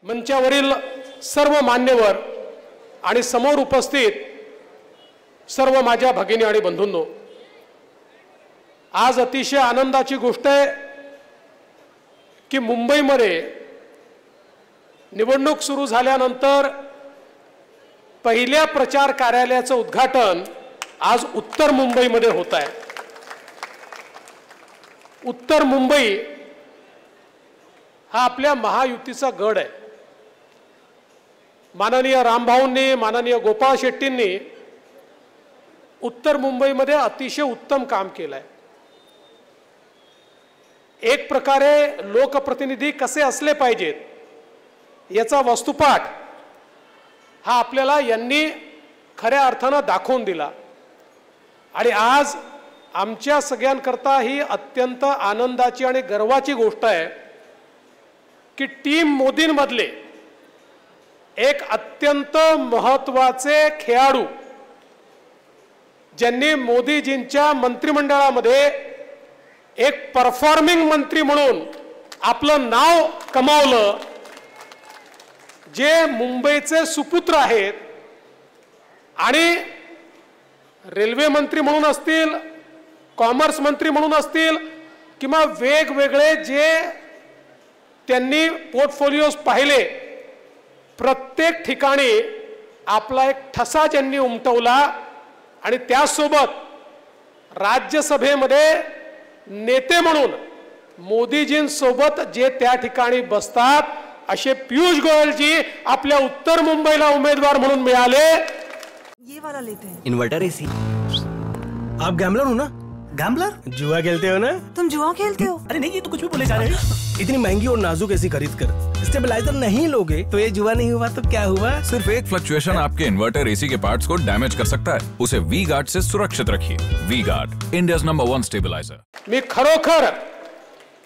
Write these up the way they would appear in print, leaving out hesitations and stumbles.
मंचावरील सर्व मान्यवर आणि समोर उपस्थित सर्व माझ्या भगिनी आणि बंधूंनो, आज अतिशय आनंदाची गोष्ट आहे की मुंबईमध्ये निवडणूक सुरू झाल्यानंतर पहिल्या प्रचार कार्यालयाचं उद्घाटन आज उत्तर मुंबईमध्ये होत आहे। उत्तर मुंबई हा आपल्या महायुतीचा गड आहे। माननीय रामभाऊंनी, माननीय गोपाळ शेट्टींनी उत्तर मुंबईमध्ये अतिशय उत्तम काम केलं आहे। एक प्रकारे लोकप्रतिनिधी कसे असले पाहिजेत याचा वस्तुपाठ हा आपल्याला यांनी खऱ्या अर्थाने दाखवून दिला आणि आज आमच्या सगळ्यांकरता ही अत्यंत आनंदाची आणि गर्वाची गोष्ट आहे की टीम मोदींमधले एक अत्यंत महत्त्वाचे खेळाडू ज्यांनी मोदीजींच्या मंत्रिमंडळामध्ये एक परफॉर्मिंग मंत्री म्हणून आपलं नाव कमावलं, जे मुंबईचे सुपुत्र आहेत आणि रेल्वे मंत्री म्हणून असतील, कॉमर्स मंत्री म्हणून असतील किंवा वेगवेगळे जे त्यांनी पोर्टफोलिओज पाहिले, प्रत्येक ठिकाणी आपला एक ठसा ज्यांनी उमटवला आणि त्यासोबत राज्यसभेमध्ये नेते म्हणून मोदीजींसोबत जे त्या ठिकाणी बसतात असे पियुष गोयलजी आपल्या उत्तर मुंबईला उमेदवार म्हणून मिळाले। ये वाला लेते हैं। Inverter AC. आप गैम्बलर हो ना? गैम्बलर? जुआ खेलते हो ना? तुम जुआ खेलते हो? अरे नहीं, ये तो कुछ भी बोले जा रहे हैं। इतनी महंगी और नाजुक एसी खरीद कर स्टेबलाइजर नहीं लोगे तो ये जुआ नहीं हुआ तो क्या हुआ? सिर्फ एक फ्लक्चुएशन आपके इन्वर्टर एसी के पार्ट्स को डैमेज कर सकता है। उसे वी गार्ड से सुरक्षित रखिए। V guard, India's number 1 stabiliser. मी खरोखर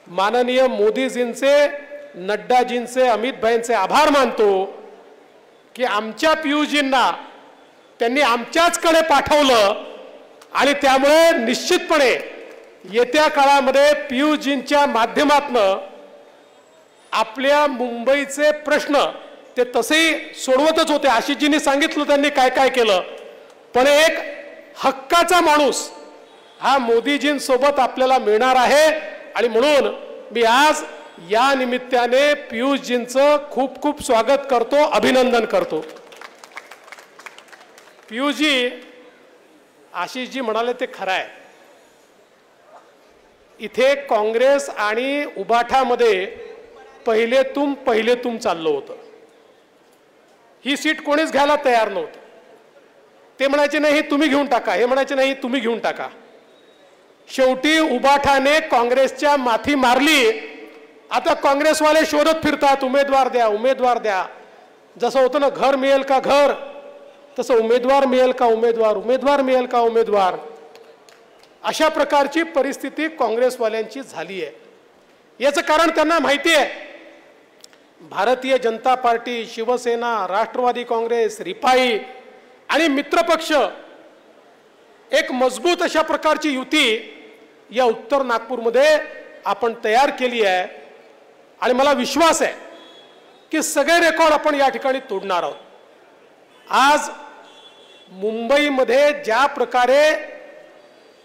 माननीय मोदीजींचे, नड्डाजींचे, अमित भाईंचे आभार मानतो की आमच्या पियुषजींना त्यांनी आमच्याचकडे पाठवलं आणि त्यामुळे निश्चितपणे येत्या काळामध्ये पियुषजींच्या माध्यमातून आपल्या मुंबईचे प्रश्न ते तसेही सोडवतच होते। आशिषजींनी सांगितलं त्यांनी काय काय केलं, पण एक हक्काचा माणूस हा मोदीजींसोबत आपल्याला मिळणार आहे आणि म्हणून मी आज या निमित्ताने पियुषजींचं खूप खूप स्वागत करतो, अभिनंदन करतो। पियुषजी, आशिषजी म्हणाले ते खरं आहे। इथे काँग्रेस आणि उबाठामध्ये पहिले तुम चाललं होतं। ही सीट कोणीच घ्यायला तयार नव्हतं। ते म्हणायचे नाही तुम्ही घेऊन टाका, हे म्हणायचे नाही तुम्ही घेऊन टाका। शेवटी उबाठाने काँग्रेसच्या माथी मारली। आता काँग्रेसवाले शोधत फिरतात उमेदवार द्या, उमेदवार द्या। जसं होतं ना, घर मिळेल का घर, तसं उमेदवार मिळेल का उमेदवार, उमेदवार मिळेल का उमेदवार, अशा प्रकारची परिस्थिती काँग्रेसवाल्यांची झाली आहे। याचं कारण त्यांना माहिती आहे, भारतीय जनता पार्टी, शिवसेना, राष्ट्रवादी काँग्रेस, रिपाई आणि मित्रपक्ष एक मजबूत अशा प्रकारची युती या उत्तर नागपूरमध्ये आपण तयार केली आहे आणि मला विश्वास आहे की सगळे रेकॉर्ड आपण या ठिकाणी तोडणार आहोत। आज मुंबईमध्ये ज्या प्रकारे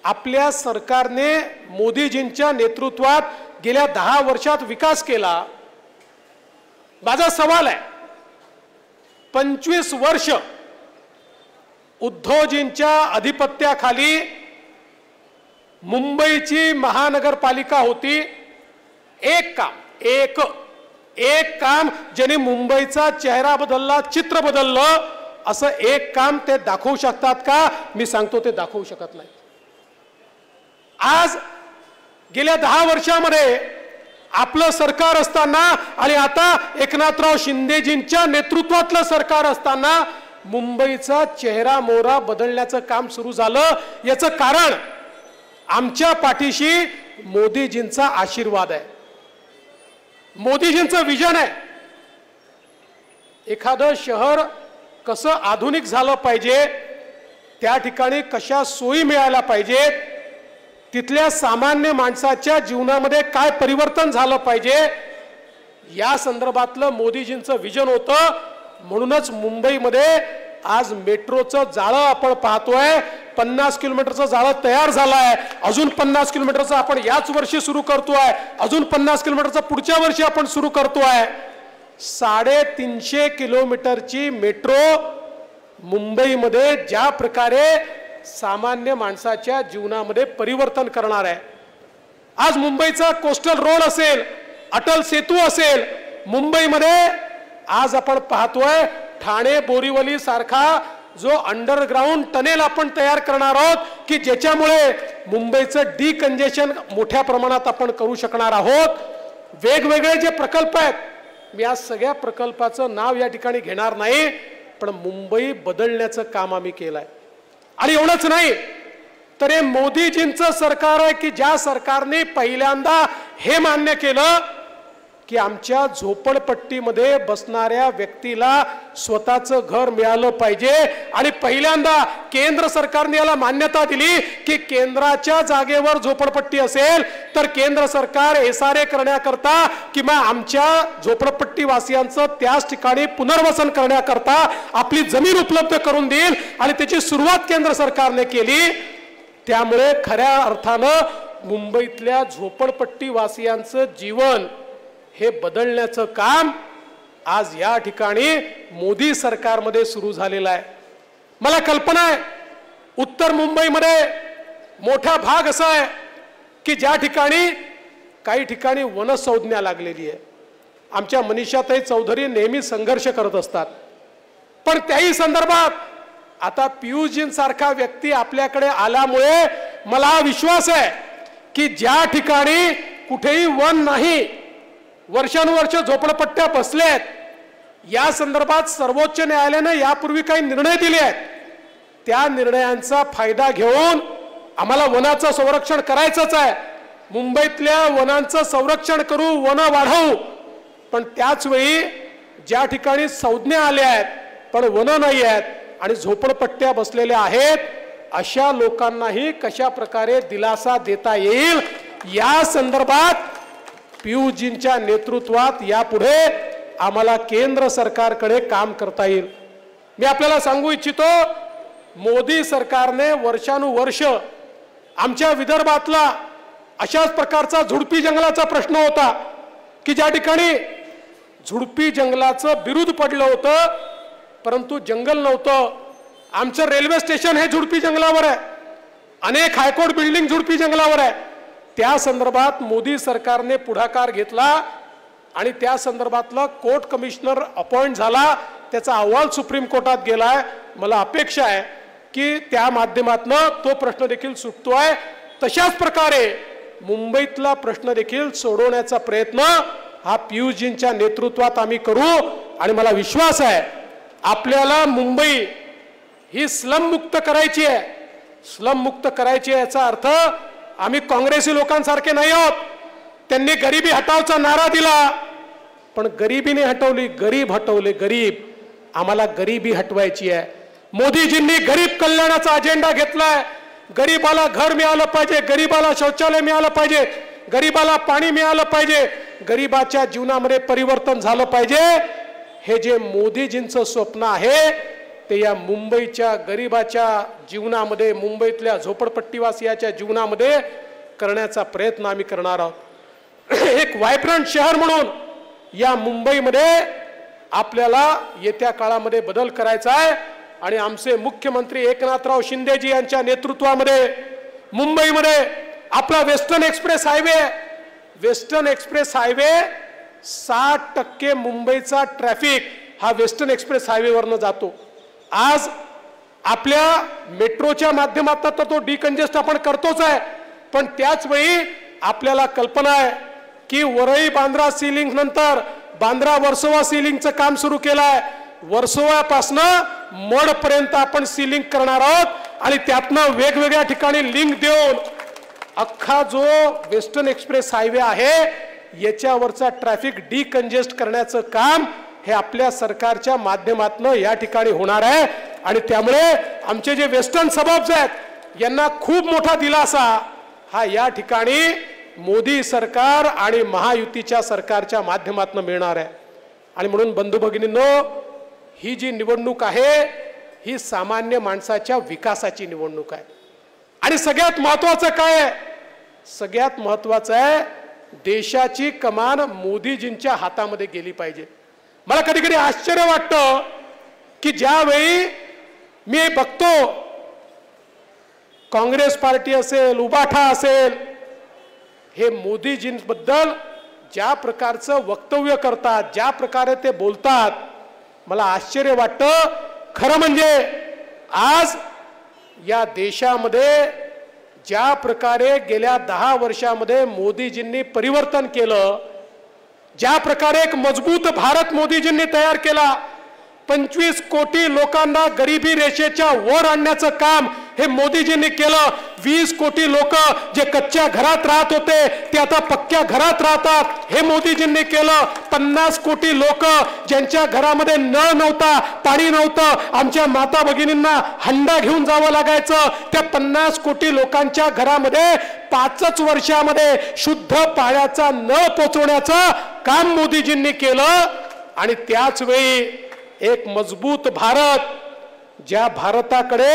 आपल्या सरकारने मोदीजींच्या नेतृत्वात गेल्या 10 वर्षात विकास केला, माझा सवाल आहे 25 वर्ष उद्धवजींच्या अधिपत्याखाली मुंबईची महानगरपालिका होती। एक काम ज्याने मुंबईचा चेहरा बदलला, चित्र बदललं, असं एक काम ते दाखवू शकतात का? मी सांगतो ते दाखवू शकत नाही। आज गेल्या 10 वर्षामध्ये आपलं सरकार असताना आणि आता एकनाथराव शिंदेजींच्या नेतृत्वातलं सरकार असताना मुंबईचा चेहरा मोहरा बदलण्याचं काम सुरू झालं। याचं कारण आमच्या पाठीशी मोदीजींचा आशीर्वाद आहे, मोदीजींचं विजन आहे। एखादं शहर कसं आधुनिक झालं पाहिजे, त्या ठिकाणी कशा सोयी मिळायला पाहिजेत, तिथल्या सामान्य माणसाच्या जीवनामध्ये काय परिवर्तन झालं पाहिजे, या संदर्भातलं मोदीजींचं विजन होतं. म्हणूनच मुंबईमध्ये आज मेट्रोचं जाळं आपण पाहतोय. 50 किलोमीटरचं जाळं तयार झालंय. अजून 50 किलोमीटरचं आपण याच वर्षी सुरू करतोय. अजून 50 किलोमीटरचं पुढच्या वर्षी आपण सुरू करतोय. 350 किलोमीटरची मेट्रो मुंबईमध्ये ज्या प्रकारे सामान्य माणसाच्या जीवनामध्ये परिवर्तन करणार आहे. आज मुंबईचा कोस्टल रोड असेल, अटल सेतू असेल, मुंबईमध्ये आज आपण पाहतोय ठाणे बोरीवली सारखा जो अंडरग्राउंड टनेल आपण तयार करणार आहोत की ज्याच्यामुळे मुंबईचं डिकंजेशन मोठ्या प्रमाणात आपण करू शकणार आहोत. वेगवेगळे जे प्रकल्प आहेत, मी या सगळ्या प्रकल्पाचं नाव या ठिकाणी घेणार नाही, पण मुंबई बदलण्याचं काम आम्ही केलंय. आणि एवढंच नाही तर हे मोदीजींचं सरकार आहे की ज्या सरकारने पहिल्यांदा हे मान्य केलं की आमच्या झोपडपट्टीमध्ये बसणाऱ्या व्यक्तीला स्वतःचं घर मिळालं पाहिजे. आणि पहिल्यांदा केंद्र सरकारने याला मान्यता दिली की केंद्राच्या जागेवर झोपडपट्टी असेल तर केंद्र सरकार SRA करण्याकरता किंवा आमच्या झोपडपट्टी वासियांचं त्याच ठिकाणी पुनर्वसन करण्याकरता आपली जमीन उपलब्ध करून देईल. आणि त्याची सुरुवात केंद्र सरकारने केली. त्यामुळे खऱ्या अर्थानं मुंबईतल्या झोपडपट्टी वासियांचं जीवन हे बदलण्याचं काम आज या ठिकाणी मोदी सरकारमध्ये सुरू झालेलं आहे. मला कल्पना आहे उत्तर मुंबईमध्ये मोठा भाग असा आहे की ज्या ठिकाणी काही ठिकाणी वनसंज्ञा लागलेली आहे. आमच्या मनीषाताई चौधरी नेहमी संघर्ष करत असतात, पण त्याही संदर्भात आता पियुषजींसारखा व्यक्ती आपल्याकडे आल्यामुळे मला विश्वास आहे की ज्या ठिकाणी कुठेही वन नाही, वर्षानुवर्ष झोपडपट्ट्या बसल्यात, या संदर्भात सर्वोच्च न्यायालयाने यापूर्वी काही निर्णय दिले आहेत. त्या निर्णयांचा फायदा घेऊन आम्हाला वनाचं संरक्षण करायचंच आहे. मुंबईतल्या वनांचं संरक्षण करू, वन वाढवू, पण त्याच वेळी ज्या ठिकाणी संज्ञा आल्या आहेत पण वन नाही आहेत आणि झोपडपट्ट्या बसलेल्या आहेत, अशा लोकांनाही कशा प्रकारे दिलासा देता येईल या संदर्भात पियुषजींच्या नेतृत्वात यापुढे आम्हाला केंद्र सरकारकडे काम करता येईल. मी आपल्याला सांगू इच्छितो, मोदी सरकारने वर्षानुवर्ष आमच्या विदर्भातला अशाच प्रकारचा झुडपी जंगलाचा प्रश्न होता की ज्या ठिकाणी झुडपी जंगलाचं बिरुद पडलं होतं परंतु जंगल नव्हतं. आमचं रेल्वे स्टेशन हे झुडपी जंगलावर आहे, अनेक हायकोर्ट बिल्डिंग झुडपी जंगलावर आहे. त्या संदर्भात मोदी सरकारने पुढाकार घेतला आणि त्या संदर्भातला कोर्ट कमिशनर अपॉइंट झाला. त्याचा अहवाल सुप्रीम कोर्टात गेलाय. मला अपेक्षा आहे की त्या माध्यमातून तो प्रश्न देखील सुटतोय. तशाच प्रकारे मुंबईतला प्रश्न देखील सोडवण्याचा प्रयत्न हा पियुषजींच्या नेतृत्वात आम्ही करू. आणि मला विश्वास आहे आपल्याला मुंबई ही स्लम मुक्त करायची आहे. स्लम मुक्त करायची आहे याचा अर्थ आम्ही काँग्रेसी लोकांसारखे नाही आहोत. त्यांनी गरिबी हटावचा नारा दिला, पण गरिबीने हटवली, गरीब हटवले. गरीब, आम्हाला गरिबी हटवायची आहे. मोदीजींनी गरीब कल्याणाचा अजेंडा घेतलाय. गरीबाला घर मिळालं पाहिजे, गरीबाला शौचालय मिळालं पाहिजे, गरीबाला पाणी मिळालं पाहिजे, गरीबाच्या जीवनामध्ये परिवर्तन झालं पाहिजे. हे जे मोदीजींचं स्वप्न आहे ते या मुंबईच्या गरीबाच्या जीवनामध्ये, मुंबईतल्या झोपडपट्टीवासियाच्या जीवनामध्ये करण्याचा प्रयत्न आम्ही करणार आहोत. एक व्हायब्रंट शहर म्हणून या मुंबईमध्ये आपल्याला येत्या काळामध्ये बदल करायचा आहे. आणि आमचे मुख्यमंत्री एकनाथराव शिंदेजी यांच्या नेतृत्वामध्ये मुंबईमध्ये आपला western express highway, western express highway 60% मुंबईचा ट्रॅफिक हा वेस्टर्न एक्सप्रेस हायवेवरनं जातो. आज आपल्या मेट्रोच्या माध्यमातून तर तो डिकंजेस्ट आपण करतोच आहे, पण त्याच वेळी आपल्याला कल्पना आहे की वरळी बांद्रा सीलिंग नंतर बांद्रा वर्सोवा सीलिंगचं काम सुरू केलं आहे. वर्सोवापासनं मडपर्यंत आपण सीलिंग करणार आहोत आणि त्यातनं वेगवेगळ्या ठिकाणी लिंक देऊन अख्खा जो वेस्टर्न एक्सप्रेस हायवे आहे याच्यावरचा ट्रॅफिक डिकंजेस्ट करण्याचं काम हे आपल्या सरकारच्या माध्यमातून या ठिकाणी होणार आहे. आणि त्यामुळे आमचे जे वेस्टर्न सबअर्ब्स आहेत यांना खूप मोठा दिलासा हा या ठिकाणी मोदी सरकार आणि महायुतीच्या सरकारच्या माध्यमातून मिळणार आहे. आणि म्हणून बंधू भगिनींनो, ही जी निवडणूक आहे ही सामान्य माणसाच्या विकासाची निवडणूक आहे. आणि सगळ्यात महत्त्वाचं काय आहे? सगळ्यात महत्त्वाचं आहे देशाची कमान मोदीजींच्या हातामध्ये गेली पाहिजे. मला कधी कधी आश्चर्य वाटतं की ज्यावेळी मी बघतो काँग्रेस पार्टी असेल, उबाठा असेल, हे मोदीजींबद्दल ज्या प्रकारचं वक्तव्य करतात, ज्या प्रकारे ते बोलतात, मला आश्चर्य वाटतं. खरं म्हणजे आज या देशामध्ये ज्या प्रकारे गेल्या 10 वर्षामध्ये मोदीजींनी परिवर्तन केलं, ज्या प्रकारे एक मजबूत भारत मोदीजींनी तयार केला, 25 कोटी लोकांना गरिबी रेषेच्या वर आणण्याचं काम हे मोदीजींनी केलं. 20 कोटी लोक जे कच्च्या घरात राहत होते ते आता पक्क्या घरात राहतात, हे मोदीजींनी केलं. 50 कोटी लोक ज्यांच्या घरामध्ये नळ नव्हता, पाणी नव्हतं, आमच्या माता भगिनींना हंडा घेऊन जावं लागायचं, त्या 50 कोटी लोकांच्या घरामध्ये 5 वर्षामध्ये शुद्ध पाण्याचा नळ पोचवण्याचं काम मोदीजींनी केलं. आणि त्याच वेळी एक मजबूत भारत, ज्या भारताकडे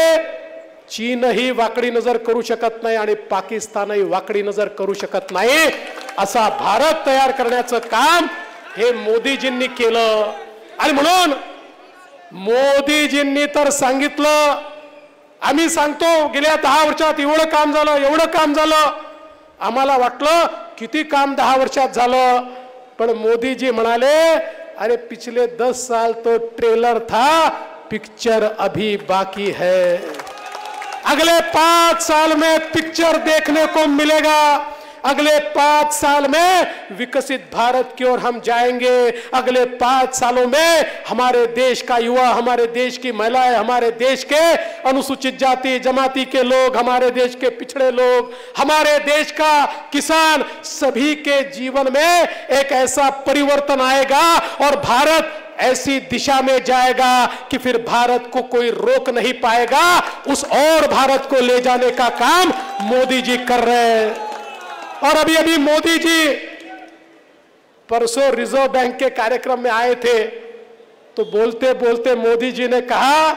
चीनही वाकडी नजर करू शकत नाही आणि पाकिस्तानही वाकडी नजर करू शकत नाही, असा भारत तयार करण्याचं काम हे मोदीजींनी केलं. आणि म्हणून मोदीजींनी तर सांगितलं, आम्ही सांगतो गेल्या 10 वर्षात एवढं काम झालं, एवढं काम झालं. आम्हाला वाटलं किती काम 10 वर्षात झालं, पण मोदीजी म्हणाले अरे पिछले 10 साल तो ट्रेलर था, पिक्चर अभी बाकी है. अगले 5 साल में पिक्चर देखने को मिलेगा. अगले 5 साल में विकसित भारत की ओर हम जाएंगे. अगले 5 सालों में हमारे देश का युवा, हमारे देश की महिलाएं, हमारे देश के अनुसूचित जाति जमाती के लोग, हमारे देश के पिछड़े लोग, हमारे देश का किसान, सभी के जीवन में एक ऐसा परिवर्तन आएगा और भारत ऐसी दिशा में जाएगा कि फिर भारत को कोई रोक नहीं पाएगा. उस और भारत को ले जाने का काम मोदी जी कर रहे हैं. और अभी अभी मोदी जी परसों रिजर्व बैंक के कार्यक्रम में आए थे, तो बोलते बोलते मोदी जी ने कहा,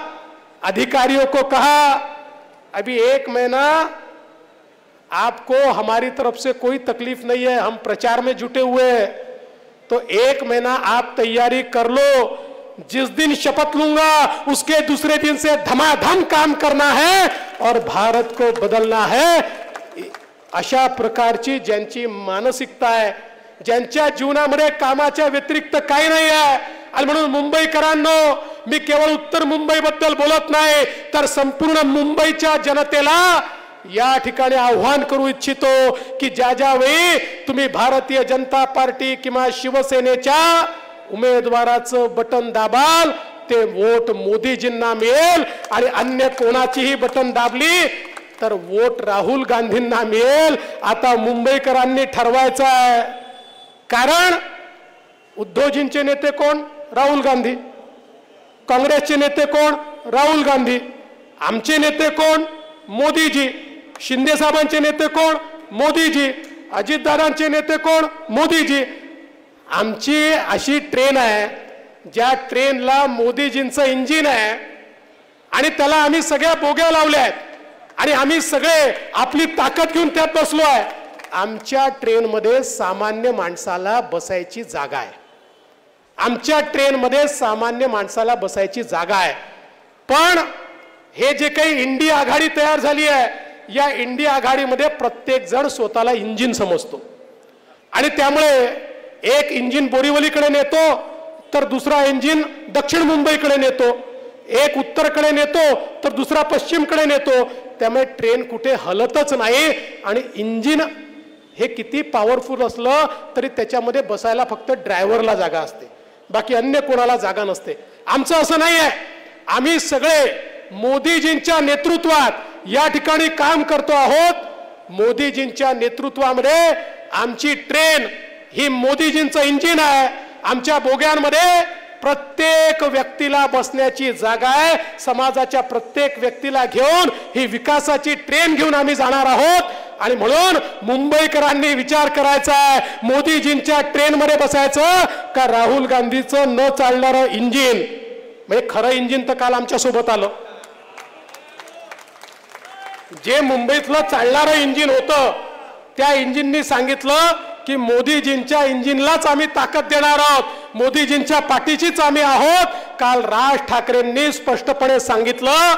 अधिकारियों को कहा, अभी 1 महीना आपको हमारी तरफ से कोई तकलीफ नहीं है, हम प्रचार में जुटे हुए हैं, तो 1 महीना आप तैयारी कर लो. जिस दिन शपथ लूंगा उसके दूसरे दिन से धमाधम काम करना है और भारत को बदलना है. अशा प्रकारची ज्यांची मानसिकता आहे, ज्यांच्या जीवनामध्ये कामाच्या व्यतिरिक्त काही नाही आहे. आणि म्हणून मुंबईकरांनो, मी केवळ उत्तर मुंबईबद्दल बोलत नाही, तर संपूर्ण मुंबईच्या जनतेला या ठिकाणी आव्हान करू इच्छितो की ज्या वेळी तुम्ही भारतीय जनता पार्टी किंवा शिवसेनेच्या उमेदवाराचं बटन दाबाल, ते वोट मोदीजींना मिळेल. आणि अन्य कोणाचीही बटन दाबली तर वोट राहुल गांधींना मिळेल. आता मुंबईकरांनी ठरवायचं आहे. कारण उद्धवजींचे नेते कोण? राहुल गांधी. काँग्रेसचे नेते कोण? राहुल गांधी. आमचे नेते कोण? मोदीजी. शिंदे साहेबांचे नेते कोण? मोदीजी. अजितदादांचे नेते कोण? मोदीजी. आमची अशी ट्रेन आहे, ज्या ट्रेनला मोदीजींचं इंजिन आहे आणि त्याला आम्ही सगळ्या बोग्या लावल्या आहेत आणि आम्ही सगळे आपली ताकद घेऊन त्यात बसलो आहे. आमच्या ट्रेनमध्ये सामान्य माणसाला बसायची जागा आहे. आमच्या ट्रेनमध्ये सामान्य माणसाला बसायची जागा आहे. पण हे जे काही इंडिया आघाडी तयार झाली आहे, या इंडिया आघाडीमध्ये प्रत्येक जण स्वतःला इंजिन समजतो आणि त्यामुळे एक इंजिन बोरीवलीकडे नेतो तर दुसरा इंजिन दक्षिण मुंबईकडे नेतो, एक उत्तरकडे नेतो तर दुसरा पश्चिमकडे नेतो. त्यामुळे ट्रेन कुठे हलतच नाही. आणि इंजिन हे किती पॉवरफुल असलं तरी त्याच्यामध्ये बसायला फक्त ड्रायव्हरला जागा असते, बाकी अन्य कोणाला जागा नसते. आमचं असं नाही आहे. आम्ही सगळे मोदीजींच्या नेतृत्वात या ठिकाणी काम करतो आहोत. मोदीजींच्या नेतृत्वामध्ये आमची ट्रेन ही मोदीजींचं इंजिन आहे. आमच्या बोग्यांमध्ये प्रत्येक व्यक्तीला बसण्याची जागा आहे. समाजाच्या प्रत्येक व्यक्तीला घेऊन ही विकासाची ट्रेन घेऊन आम्ही जाणार आहोत. आणि म्हणून मुंबईकरांनी विचार करायचा आहे, मोदीजींच्या ट्रेन मध्ये बसायचं का राहुल गांधीचं न चालणारं इंजिन. म्हणजे खरं इंजिन तर काल आमच्या सोबत आलं. जे मुंबईतलं चालणारं इंजिन होतं त्या इंजिननी सांगितलं की मोदीजींच्या इंजिनलाच आम्ही ताकद देणार आहोत, मोदीजींच्या पाठीशीच आम्ही आहोत. काल राज ठाकरेंनी स्पष्टपणे सांगितलं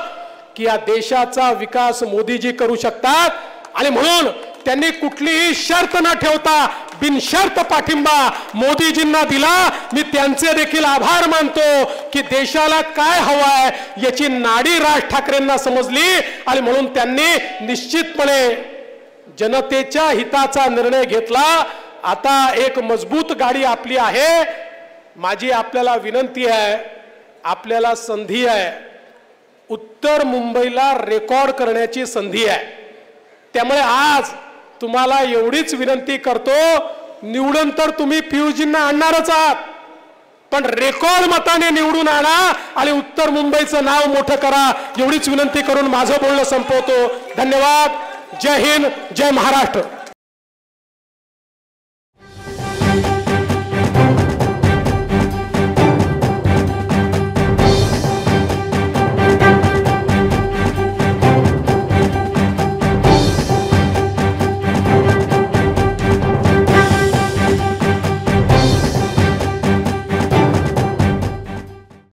की या देशाचा विकास मोदीजी करू शकतात. आणि म्हणून त्यांनी कुठलीही शर्त न ठेवता बिनशर्त पाठिंबा मोदीजींना दिला. मी त्यांचे देखील आभार मानतो की देशाला काय हवं आहे याची नाडी राज ठाकरेंना समजली. आणि म्हणून त्यांनी निश्चितपणे जनतेच्या हिताचा निर्णय घेतला. आता एक मजबूत गाडी आपली आहे. माझी आपल्याला विनंती आहे, आपल्याला संधी आहे, उत्तर मुंबईला रेकॉर्ड करण्याची संधी आहे. त्यामुळे आज तुम्हाला एवढीच विनंती करतो, निवडून तर तुम्ही पियुषजींना आणणारच आहात, पण रेकॉर्ड मताने निवडून आणा आणि उत्तर मुंबईचं नाव मोठं करा. एवढीच विनंती करून माझं बोलणं संपवतो. धन्यवाद. जय हिंद, जय महाराष्ट्र.